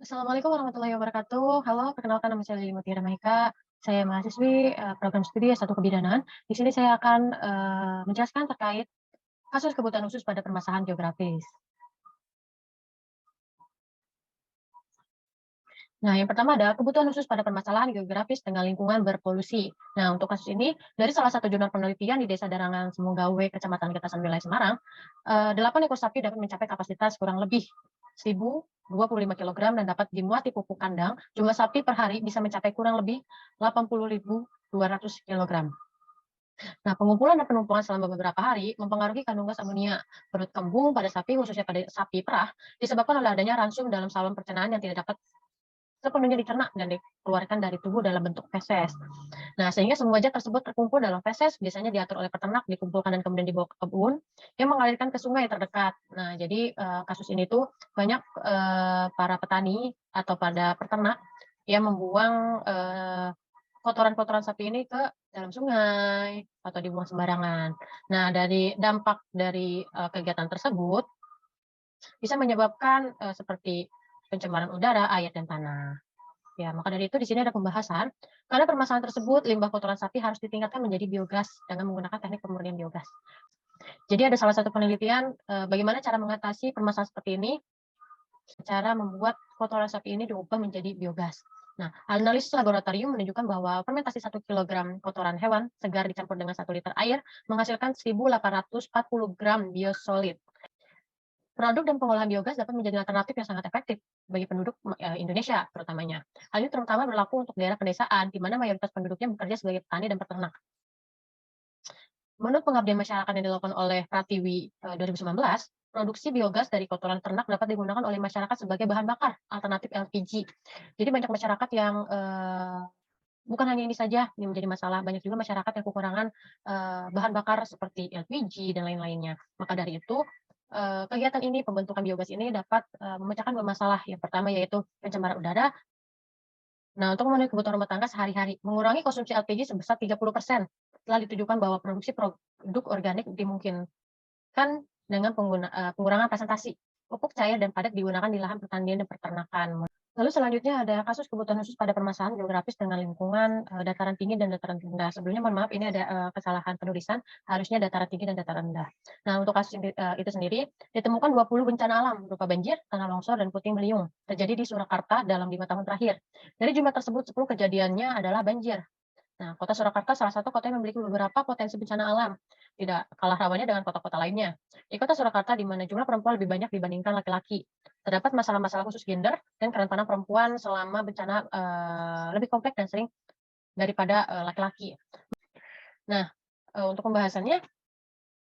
Assalamualaikum warahmatullahi wabarakatuh. Halo, perkenalkan nama saya Lili Mutiara Mahika. Saya mahasiswi program studi S1 Kebidanan. Di sini saya akan menjelaskan terkait kasus kebutuhan khusus pada permasalahan geografis. Nah, yang pertama ada kebutuhan khusus pada permasalahan geografis dengan lingkungan berpolusi. Nah, untuk kasus ini, dari salah satu jurnal penelitian di Desa Darangan Semunggawe, Kecamatan Getasan, Wilayah Semarang, 8 ekor sapi dapat mencapai kapasitas kurang lebih 1.025 kg dan dapat dimuat di pupuk kandang. Jumlah sapi per hari bisa mencapai kurang lebih 80.200 kg. Nah, pengumpulan dan penumpukan selama beberapa hari mempengaruhi kandungan gas amonia. Perut kembung pada sapi, khususnya pada sapi perah, disebabkan oleh adanya ransum dalam saluran pencernaan yang tidak dapat sepenuhnya dicerna dan dikeluarkan dari tubuh dalam bentuk feses. Nah, sehingga semua zat tersebut terkumpul dalam feses, biasanya diatur oleh peternak, dikumpulkan dan kemudian dibawa ke kebun yang mengalirkan ke sungai terdekat. Nah, jadi kasus ini tuh banyak para petani atau pada peternak yang membuang kotoran-kotoran sapi ini ke dalam sungai atau dibuang sembarangan. Nah, dari dampak dari kegiatan tersebut bisa menyebabkan seperti pencemaran udara, air, dan tanah. Ya, maka dari itu di sini ada pembahasan, karena permasalahan tersebut, limbah kotoran sapi harus ditingkatkan menjadi biogas dengan menggunakan teknik pemurnian biogas. Jadi ada salah satu penelitian bagaimana cara mengatasi permasalahan seperti ini, cara membuat kotoran sapi ini diubah menjadi biogas. Nah, analisis laboratorium menunjukkan bahwa fermentasi 1 kg kotoran hewan segar dicampur dengan 1 liter air menghasilkan 1.840 gram biosolid. Produk dan pengolahan biogas dapat menjadi alternatif yang sangat efektif bagi penduduk Indonesia terutamanya. Hal ini terutama berlaku untuk daerah pedesaan, di mana mayoritas penduduknya bekerja sebagai petani dan peternak. Menurut pengabdian masyarakat yang dilakukan oleh Pratiwi 2019, produksi biogas dari kotoran ternak dapat digunakan oleh masyarakat sebagai bahan bakar alternatif LPG. Jadi banyak masyarakat yang bukan hanya ini saja yang menjadi masalah, banyak juga masyarakat yang kekurangan bahan bakar seperti LPG dan lain-lainnya. Maka dari itu, kegiatan ini, pembentukan biogas ini dapat memecahkan dua masalah. Yang pertama yaitu pencemaran udara. Nah, untuk memenuhi kebutuhan rumah tangga sehari-hari, mengurangi konsumsi LPG sebesar 30%. Telah ditujukan bahwa produksi produk organik dimungkinkan dengan pengurangan presentasi pupuk cair dan padat digunakan di lahan pertanian dan peternakan. Lalu selanjutnya ada kasus kebutuhan khusus pada permasalahan geografis dengan lingkungan dataran tinggi dan dataran rendah. Sebelumnya mohon maaf, ini ada kesalahan penulisan, harusnya dataran tinggi dan dataran rendah. Nah, untuk kasus itu sendiri, ditemukan 20 bencana alam berupa banjir, tanah longsor, dan puting beliung terjadi di Surakarta dalam 5 tahun terakhir. Dari jumlah tersebut, 10 kejadiannya adalah banjir. Nah, kota Surakarta salah satu kota yang memiliki beberapa potensi bencana alam, tidak kalah rawannya dengan kota-kota lainnya. Di kota Surakarta, di mana jumlah perempuan lebih banyak dibandingkan laki-laki, terdapat masalah-masalah khusus gender dan kerentanan perempuan selama bencana lebih kompleks dan sering daripada laki-laki. Nah, untuk pembahasannya,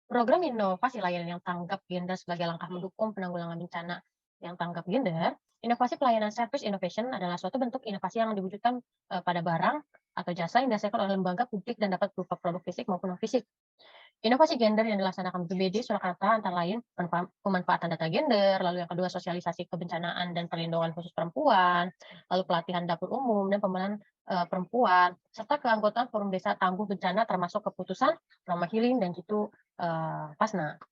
program inovasi layanan yang tanggap gender sebagai langkah mendukung penanggulangan bencana yang tanggap gender, inovasi pelayanan service innovation adalah suatu bentuk inovasi yang diwujudkan pada barang atau jasa yang dihasilkan oleh lembaga publik dan dapat berupa produk fisik maupun non-fisik. Inovasi gender yang dilaksanakan BPBD Surakarta antara lain pemanfaatan data gender, lalu yang kedua sosialisasi kebencanaan dan perlindungan khusus perempuan, lalu pelatihan dapur umum dan pembinaan perempuan, serta keanggotaan forum desa tangguh bencana termasuk keputusan, trauma healing, dan jitu pasna.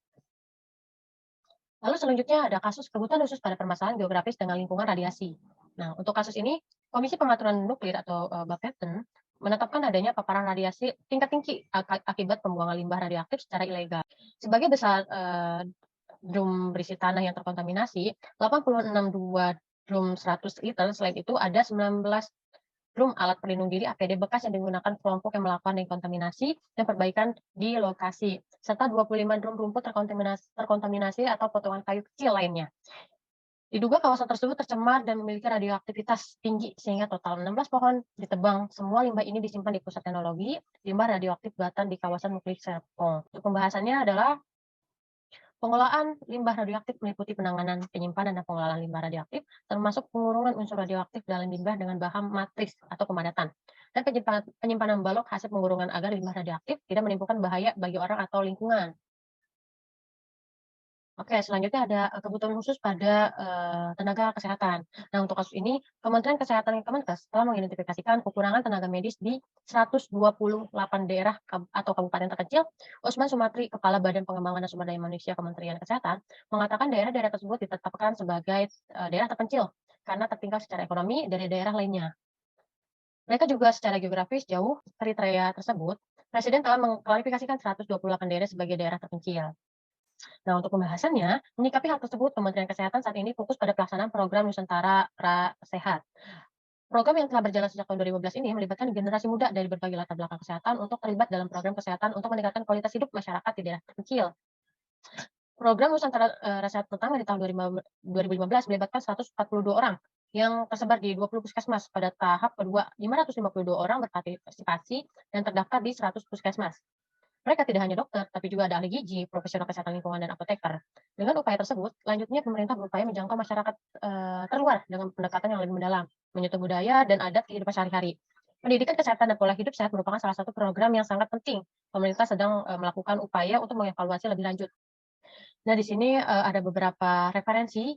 Lalu selanjutnya ada kasus kebutuhan khusus pada permasalahan geografis dengan lingkungan radiasi. Nah, untuk kasus ini, Komisi Pengaturan Nuklir atau Bapeten menetapkan adanya paparan radiasi tingkat tinggi akibat pembuangan limbah radioaktif secara ilegal. Sebagai besar drum berisi tanah yang terkontaminasi, 86 drum 100 liter, selain itu ada 19 drum alat pelindung diri APD bekas yang digunakan kelompok yang melakukan dekontaminasi dan perbaikan di lokasi, serta 25 drum rumput terkontaminasi atau potongan kayu kecil lainnya. Diduga kawasan tersebut tercemar dan memiliki radioaktivitas tinggi, sehingga total 16 pohon ditebang. Semua limbah ini disimpan di Pusat Teknologi Limbah Radioaktif Batan di kawasan Nuklir Serpong. Untuk pembahasannya adalah pengolahan limbah radioaktif meliputi penanganan, penyimpanan, dan pengelolaan limbah radioaktif, termasuk pengurungan unsur radioaktif dalam limbah dengan bahan matris atau pemadatan, dan penyimpanan balok hasil pengurungan agar limbah radioaktif tidak menimbulkan bahaya bagi orang atau lingkungan. Oke, selanjutnya ada kebutuhan khusus pada tenaga kesehatan. Nah, untuk kasus ini, Kementerian Kesehatan Kemenkes telah mengidentifikasikan kekurangan tenaga medis di 128 daerah atau kabupaten terkecil. Usman Sumatri, Kepala Badan Pengembangan dan Sumber Daya Manusia Kementerian Kesehatan, mengatakan daerah-daerah tersebut ditetapkan sebagai daerah terpencil karena tertinggal secara ekonomi dari daerah lainnya. Mereka juga secara geografis jauh kriteria tersebut, Presiden telah mengklarifikasikan 128 daerah sebagai daerah terpencil. Nah, untuk pembahasannya, menyikapi hal tersebut, Kementerian Kesehatan saat ini fokus pada pelaksanaan program Nusantara Prasehat. Program yang telah berjalan sejak tahun 2012 ini melibatkan generasi muda dari berbagai latar belakang kesehatan untuk terlibat dalam program kesehatan untuk meningkatkan kualitas hidup masyarakat di daerah terpencil. Program Nusantara Prasehat pertama di tahun 2015 melibatkan 142 orang yang tersebar di 20 puskesmas. Pada tahap kedua, 552 orang berpartisipasi dan terdaftar di 100 puskesmas. Mereka tidak hanya dokter, tapi juga ada ahli gizi, profesional kesehatan lingkungan, dan apoteker. Dengan upaya tersebut, selanjutnya pemerintah berupaya menjangkau masyarakat terluar dengan pendekatan yang lebih mendalam, menyentuh budaya dan adat kehidupan sehari-hari. Pendidikan kesehatan dan pola hidup sehat merupakan salah satu program yang sangat penting. Pemerintah sedang melakukan upaya untuk mengevaluasi lebih lanjut. Nah, di sini ada beberapa referensi